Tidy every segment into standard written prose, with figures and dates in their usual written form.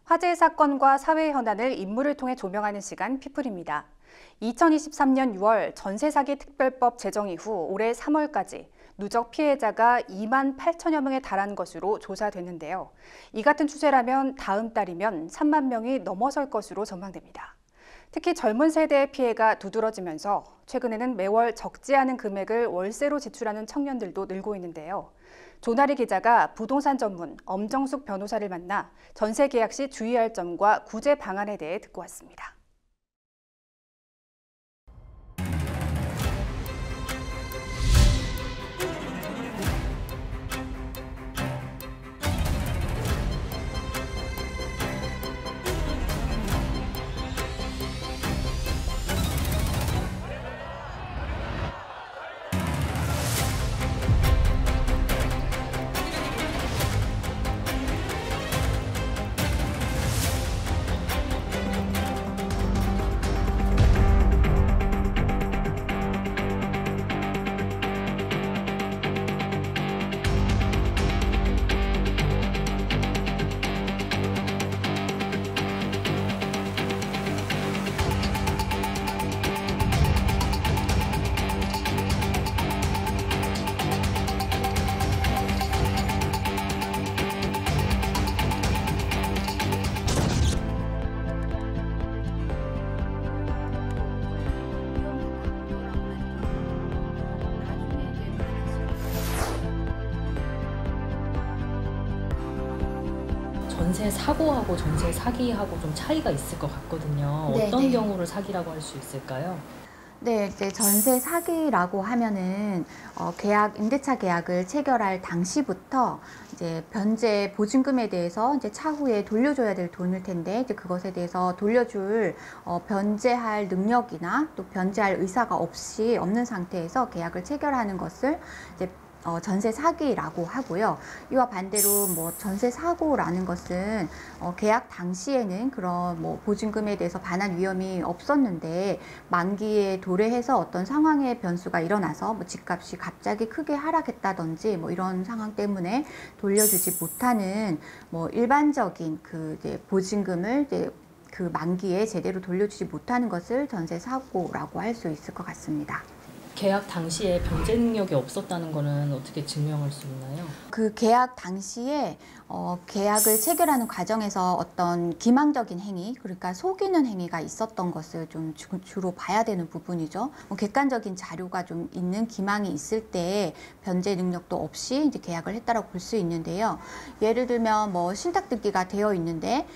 화재 사건과 사회 현안을 인물을 통해 조명하는 시간 피플입니다. 2023년 6월 전세 사기 특별법 제정 이후 올해 3월까지 누적 피해자가 2만 8천여 명에 달한 것으로 조사됐는데요. 이 같은 추세라면 다음 달이면 3만 명이 넘어설 것으로 전망됩니다. 특히 젊은 세대의 피해가 두드러지면서 최근에는 매월 적지 않은 금액을 월세로 지출하는 청년들도 늘고 있는데요. 조나리 기자가 부동산 전문 엄정숙 변호사를 만나 전세 계약 시 주의할 점과 구제 방안에 대해 듣고 왔습니다. 전세 사고하고 전세 사기하고 좀 차이가 있을 것 같거든요. 어떤 경우를 사기라고 할 수 있을까요? 네, 이제 전세 사기라고 하면은 임대차 계약을 체결할 당시부터 이제 변제 보증금에 대해서 이제 차후에 돌려줘야 될 돈일 텐데 이제 그것에 대해서 돌려줄 변제할 능력이나 또 변제할 의사가 없는 상태에서 계약을 체결하는 것을 이제 전세 사기라고 하고요. 이와 반대로 뭐 전세 사고라는 것은 계약 당시에는 그런 뭐 보증금에 대해서 반환 위험이 없었는데 만기에 도래해서 어떤 상황의 변수가 일어나서 뭐 집값이 갑자기 크게 하락했다든지 뭐 이런 상황 때문에 돌려주지 못하는 뭐 일반적인 그 이제 보증금을 이제 그 만기에 제대로 돌려주지 못하는 것을 전세 사고라고 할 수 있을 것 같습니다. 계약 당시에 변제 능력이 없었다는 거는 어떻게 증명할 수 있나요? 그 계약 당시에 계약을 체결하는 과정에서 어떤 기망적인 행위, 그러니까 속이는 행위가 있었던 것을 좀 주로 봐야 되는 부분이죠. 뭐 객관적인 자료가 좀 있는 기망이 있을 때 변제 능력도 없이 이제 계약을 했다라고 볼 수 있는데요. 예를 들면 뭐 신탁 등기가 되어 있는데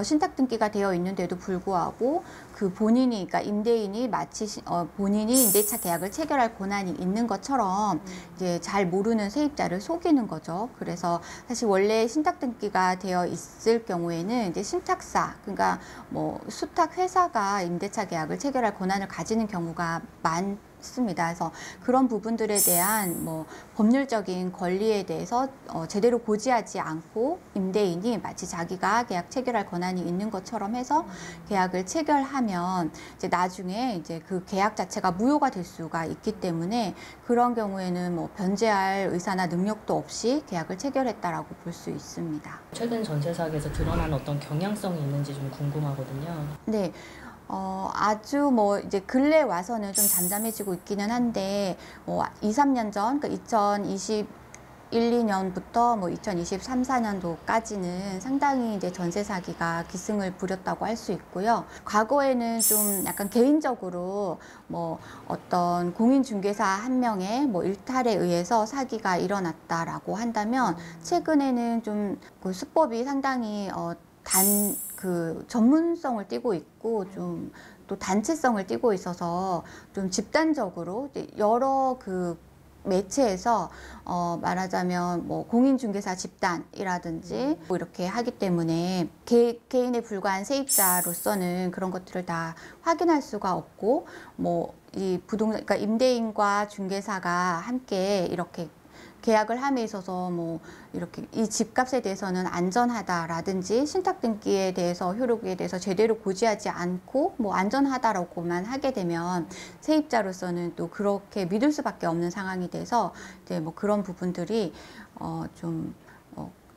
신탁 등기가 되어 있는데도 불구하고 그 본인이, 그러니까 임대인이 마치 본인이 임대차 계약을 체결할 권한이 있는 것처럼 이제 잘 모르는 세입자를 속이는 거죠. 그래서 사실 원래 신탁 등기가 되어 있을 경우에는 이제 신탁사, 그러니까 뭐 수탁 회사가 임대차 계약을 체결할 권한을 가지는 경우가 많습니다. 그래서 그런 부분들에 대한 뭐 법률적인 권리에 대해서 제대로 고지하지 않고 임대인이 마치 자기가 계약 체결할 권한이 있는 것처럼 해서 계약을 체결하면 이제 나중에 이제 그 계약 자체가 무효가 될 수가 있기 때문에 그런 경우에는 뭐 변제할 의사나 능력도 없이 계약을 체결했다라고 볼 수 있습니다. 최근 전세 사기에서 드러난 어떤 경향성이 있는지 좀 궁금하거든요. 네. 아주 뭐 이제 근래 와서는 좀 잠잠해지고 있기는 한데 뭐 2, 3년 전, 그러니까 2021, 2년부터 뭐 2023, 4년도까지는 상당히 이제 전세 사기가 기승을 부렸다고 할 수 있고요. 과거에는 좀 약간 개인적으로 뭐 어떤 공인중개사 한 명의 뭐 일탈에 의해서 사기가 일어났다라고 한다면 최근에는 좀 그 수법이 상당히 그 전문성을 띠고 있고 좀 또 단체성을 띠고 있어서 좀 집단적으로 여러 그 매체에서 말하자면 뭐 공인중개사 집단이라든지 뭐 이렇게 하기 때문에 개인에 불과한 세입자로서는 그런 것들을 다 확인할 수가 없고 뭐 이 그러니까 임대인과 중개사가 함께 이렇게 계약을 함에 있어서 뭐 이렇게 이 집값에 대해서는 안전하다라든지 신탁 등기에 대해서 효력에 대해서 제대로 고지하지 않고 뭐 안전하다라고만 하게 되면 세입자로서는 또 그렇게 믿을 수밖에 없는 상황이 돼서 이제 뭐 그런 부분들이 좀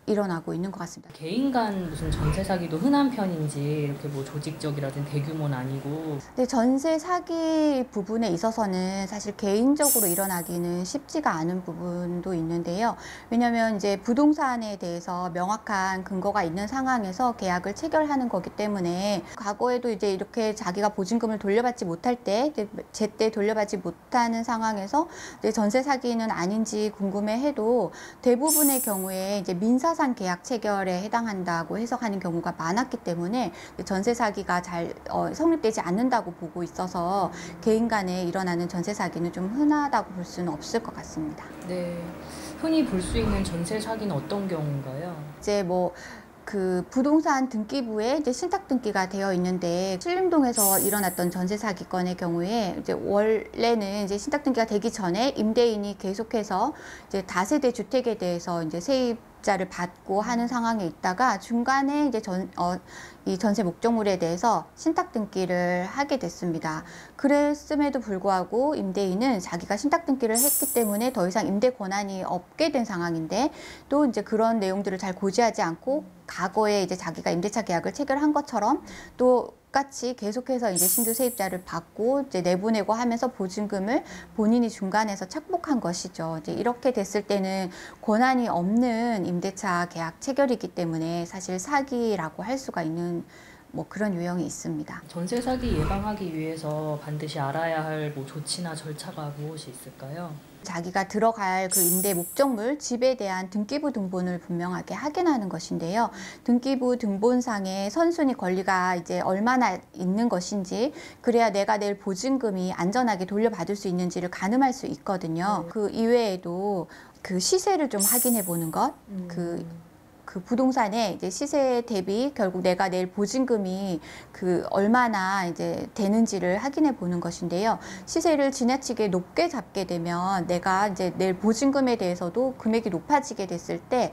일어나고 있는 것 같습니다. 개인 간 무슨 전세 사기도 흔한 편인지 이렇게 뭐 조직적이라든 대규모는 아니고. 근데 전세 사기 부분에 있어서는 사실 개인적으로 일어나기는 쉽지가 않은 부분도 있는데요. 왜냐하면 이제 부동산에 대해서 명확한 근거가 있는 상황에서 계약을 체결하는 거기 때문에 과거에도 이제 이렇게 자기가 보증금을 돌려받지 못할 때 제때 돌려받지 못하는 상황에서 이제 전세 사기는 아닌지 궁금해해도 대부분의 경우에 이제 민사상 계약 체결에 해당한다고 해석하는 경우가 많았기 때문에 전세 사기가 잘 성립되지 않는다고 보고 있어서 개인 간에 일어나는 전세 사기는 좀 흔하다고 볼 수는 없을 것 같습니다. 네. 흔히 볼 수 있는 전세 사기는 어떤 경우인가요? 이제 뭐 그 부동산 등기부에 이제 신탁 등기가 되어 있는데 신림동에서 일어났던 전세 사기건의 경우에 이제 원래는 이제 신탁 등기가 되기 전에 임대인이 계속해서 이제 다세대 주택에 대해서 이제 세입자를 받고 하는 상황에 있다가 중간에 이제 이 전세 목적물에 대해서 신탁 등기를 하게 됐습니다. 그랬음에도 불구하고 임대인은 자기가 신탁 등기를 했기 때문에 더 이상 임대 권한이 없게 된 상황인데 또 이제 그런 내용들을 잘 고지하지 않고 과거에 이제 자기가 임대차 계약을 체결한 것처럼 똑같이 계속해서 이제 신규 세입자를 받고 이제 내보내고 하면서 보증금을 본인이 중간에서 착복한 것이죠. 이제 이렇게 됐을 때는 권한이 없는 임대차 계약 체결이기 때문에 사실 사기라고 할 수가 있는 뭐 그런 유형이 있습니다. 전세 사기 예방하기 위해서 반드시 알아야 할 뭐 조치나 절차가 무엇이 있을까요? 자기가 들어갈 그 임대 목적물, 집에 대한 등기부 등본을 분명하게 확인하는 것인데요. 등기부 등본상에 선순위 권리가 이제 얼마나 있는 것인지, 그래야 내가 낼 보증금이 안전하게 돌려받을 수 있는지를 가늠할 수 있거든요. 그 이외에도 그 시세를 좀 확인해 보는 것, 그 부동산의 이제 시세 대비 결국 내가 낼 보증금이 그 얼마나 이제 되는지를 확인해 보는 것인데요. 시세를 지나치게 높게 잡게 되면 내가 이제 낼 보증금에 대해서도 금액이 높아지게 됐을 때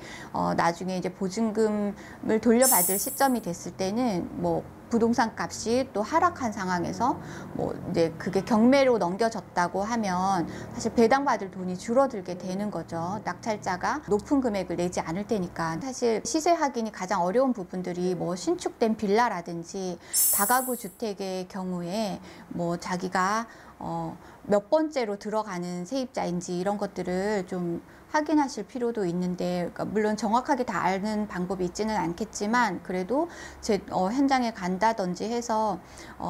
나중에 이제 보증금을 돌려받을 시점이 됐을 때는 뭐 부동산 값이 또 하락한 상황에서 뭐 이제 그게 경매로 넘겨졌다고 하면 사실 배당받을 돈이 줄어들게 되는 거죠. 낙찰자가 높은 금액을 내지 않을 테니까. 사실 시세 확인이 가장 어려운 부분들이 뭐 신축된 빌라라든지 다가구 주택의 경우에 뭐 자기가 몇 번째로 들어가는 세입자인지 이런 것들을 좀 확인하실 필요도 있는데, 그러니까 물론 정확하게 다 아는 방법이 있지는 않겠지만 그래도 현장에 간다든지 해서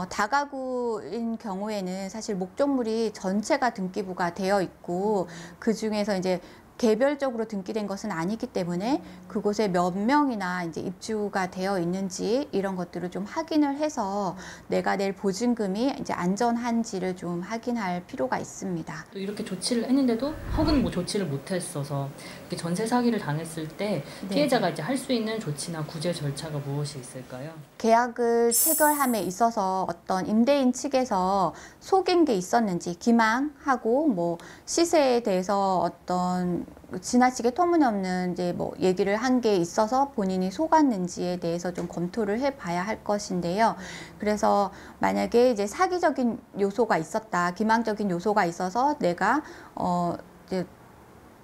다가구인 경우에는 사실 목적물이 전체가 등기부가 되어 있고 그 중에서 이제 개별적으로 등기된 것은 아니기 때문에 그곳에 몇 명이나 이제 입주가 되어 있는지 이런 것들을 좀 확인을 해서 내가 낼 보증금이 이제 안전한지를 좀 확인할 필요가 있습니다. 또 이렇게 조치를 했는데도 혹은 뭐 조치를 못했어서 이렇게 전세 사기를 당했을 때 피해자가 이제 할 수 있는 조치나 구제 절차가 무엇이 있을까요? 계약을 체결함에 있어서 어떤 임대인 측에서 속인 게 있었는지 기망하고 뭐 시세에 대해서 어떤 지나치게 터무니없는 이제 뭐 얘기를 한 게 있어서 본인이 속았는지에 대해서 좀 검토를 해봐야 할 것인데요. 그래서 만약에 이제 사기적인 요소가 있었다, 기망적인 요소가 있어서 내가 이제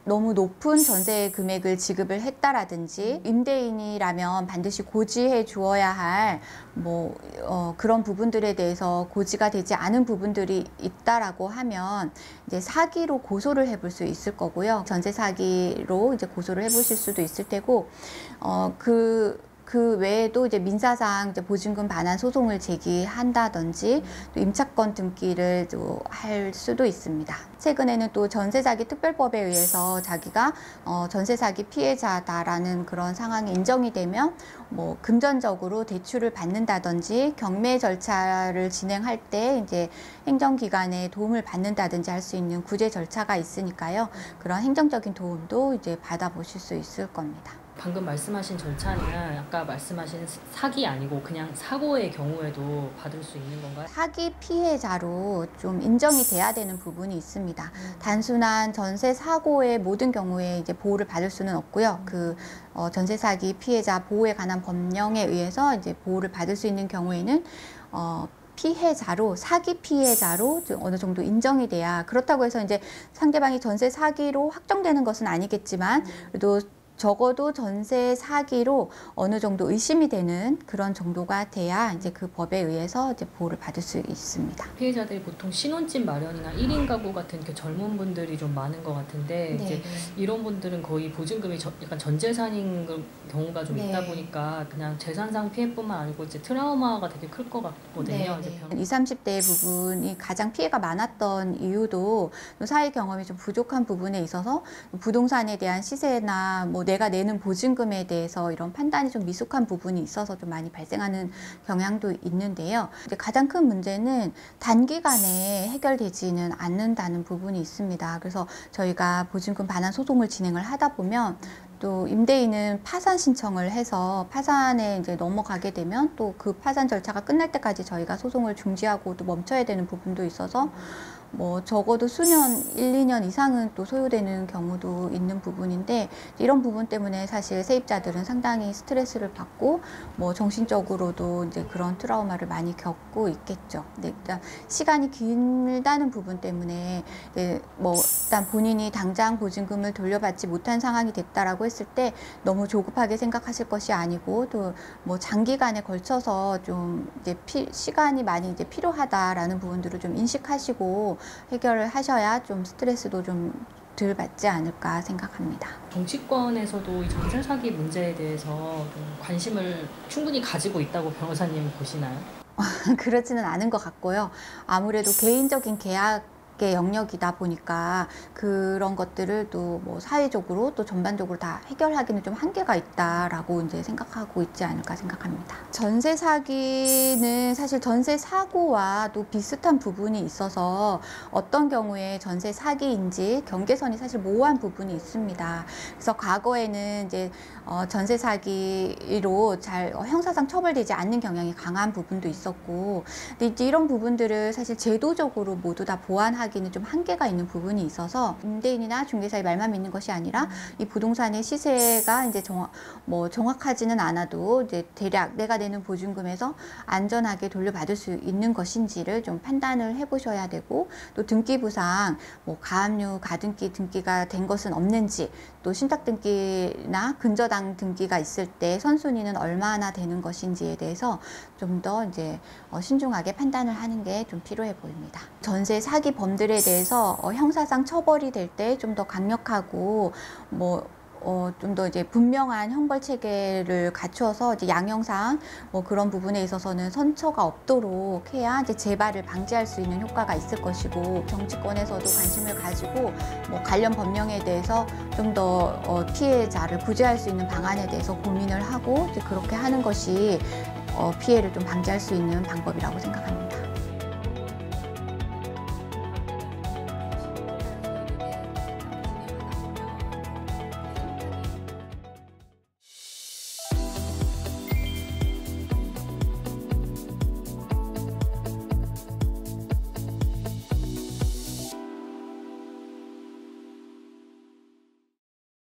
너무 높은 전세 금액을 지급을 했다라든지 임대인이라면 반드시 고지해 주어야 할 뭐 그런 부분들에 대해서 고지가 되지 않은 부분들이 있다라고 하면 이제 사기로 고소를 해볼 수 있을 거고요. 전세 사기로 이제 고소를 해보실 수도 있을 테고 그 외에도 이제 민사상 이제 보증금 반환 소송을 제기한다든지 또 임차권 등기를 또 할 수도 있습니다. 최근에는 또 전세사기 특별법에 의해서 자기가 전세사기 피해자다라는 그런 상황이 인정이 되면 뭐 금전적으로 대출을 받는다든지 경매 절차를 진행할 때 이제 행정기관의 도움을 받는다든지 할 수 있는 구제 절차가 있으니까요. 그런 행정적인 도움도 이제 받아보실 수 있을 겁니다. 방금 말씀하신 절차는 아까 말씀하신 사기 아니고 그냥 사고의 경우에도 받을 수 있는 건가요? 사기 피해자로 좀 인정이 돼야 되는 부분이 있습니다. 단순한 전세 사고의 모든 경우에 이제 보호를 받을 수는 없고요. 그 전세 사기 피해자 보호에 관한 법령에 의해서 이제 보호를 받을 수 있는 경우에는 피해자로, 사기 피해자로 어느 정도 인정이 돼야, 그렇다고 해서 이제 상대방이 전세 사기로 확정되는 것은 아니겠지만 그래도 적어도 전세 사기로 어느 정도 의심이 되는 그런 정도가 돼야 이제 그 법에 의해서 이제 보호를 받을 수 있습니다. 피해자들이 보통 신혼집 마련이나 1인 가구 같은 그 젊은 분들이 좀 많은 것 같은데 네. 이제 이런 분들은 거의 보증금이 약간 전 재산인 경우가 좀 네. 있다 보니까 그냥 재산상 피해뿐만 아니고 이제 트라우마가 되게 클 것 같거든요. 네, 이제 네. 20, 30대 부분이 가장 피해가 많았던 이유도 사회 경험이 좀 부족한 부분에 있어서 부동산에 대한 시세나 뭐 내가 내는 보증금에 대해서 이런 판단이 좀 미숙한 부분이 있어서 좀 많이 발생하는 경향도 있는데요. 이제 가장 큰 문제는 단기간에 해결되지는 않는다는 부분이 있습니다. 그래서 저희가 보증금 반환 소송을 진행을 하다 보면 또 임대인은 파산 신청을 해서 파산에 이제 넘어가게 되면 또 그 파산 절차가 끝날 때까지 저희가 소송을 중지하고 또 멈춰야 되는 부분도 있어서 뭐 적어도 수년, 1, 2년 이상은 또 소요되는 경우도 있는 부분인데 이런 부분 때문에 사실 세입자들은 상당히 스트레스를 받고 뭐 정신적으로도 이제 그런 트라우마를 많이 겪고 있겠죠. 근데 일단 시간이 길다는 부분 때문에 뭐 일단 본인이 당장 보증금을 돌려받지 못한 상황이 됐다라고 했을 때 너무 조급하게 생각하실 것이 아니고 또 뭐 장기간에 걸쳐서 좀 이제 시간이 많이 이제 필요하다라는 부분들을 좀 인식하시고 해결을 하셔야 좀 스트레스도 좀 덜 받지 않을까 생각합니다. 정치권에서도 이 전세 사기 문제에 대해서 좀 관심을 충분히 가지고 있다고 변호사님 보시나요? 그렇지는 않은 것 같고요. 아무래도 개인적인 계약의 영역이다 보니까 그런 것들을 또 뭐 사회적으로 또 전반적으로 다 해결하기는 좀 한계가 있다라고 이제 생각하고 있지 않을까 생각합니다. 전세 사기는 사실 전세 사고와 또 비슷한 부분이 있어서 어떤 경우에 전세 사기인지 경계선이 사실 모호한 부분이 있습니다. 그래서 과거에는 이제 전세 사기로 잘 형사상 처벌되지 않는 경향이 강한 부분도 있었고, 근데 이제 이런 부분들을 사실 제도적으로 모두 다 보완하기는 좀 한계가 있는 부분이 있어서 임대인이나 중개사의 말만 믿는 것이 아니라 이 부동산의 시세가 이제 정확하지는 않아도 이제 대략 내가 내는 보증금에서 안전하게 돌려받을 수 있는 것인지를 좀 판단을 해보셔야 되고, 또 등기부상 뭐 가압류, 가등기 등기가 된 것은 없는지, 또 신탁 등기나 근저당 등기가 있을 때 선순위는 얼마나 되는 것인지에 대해서 좀 더 이제 신중하게 판단을 하는 게 좀 필요해 보입니다. 전세 사기 범들에 대해서 형사상 처벌이 될 때 좀 더 강력하고 좀 더 이제 분명한 형벌 체계를 갖추어서 이제 양형상 뭐 그런 부분에 있어서는 선처가 없도록 해야 이제 재발을 방지할 수 있는 효과가 있을 것이고, 정치권에서도 관심을 가지고 뭐 관련 법령에 대해서 좀 더 피해자를 구제할 수 있는 방안에 대해서 고민을 하고 이제 그렇게 하는 것이 피해를 좀 방지할 수 있는 방법이라고 생각합니다.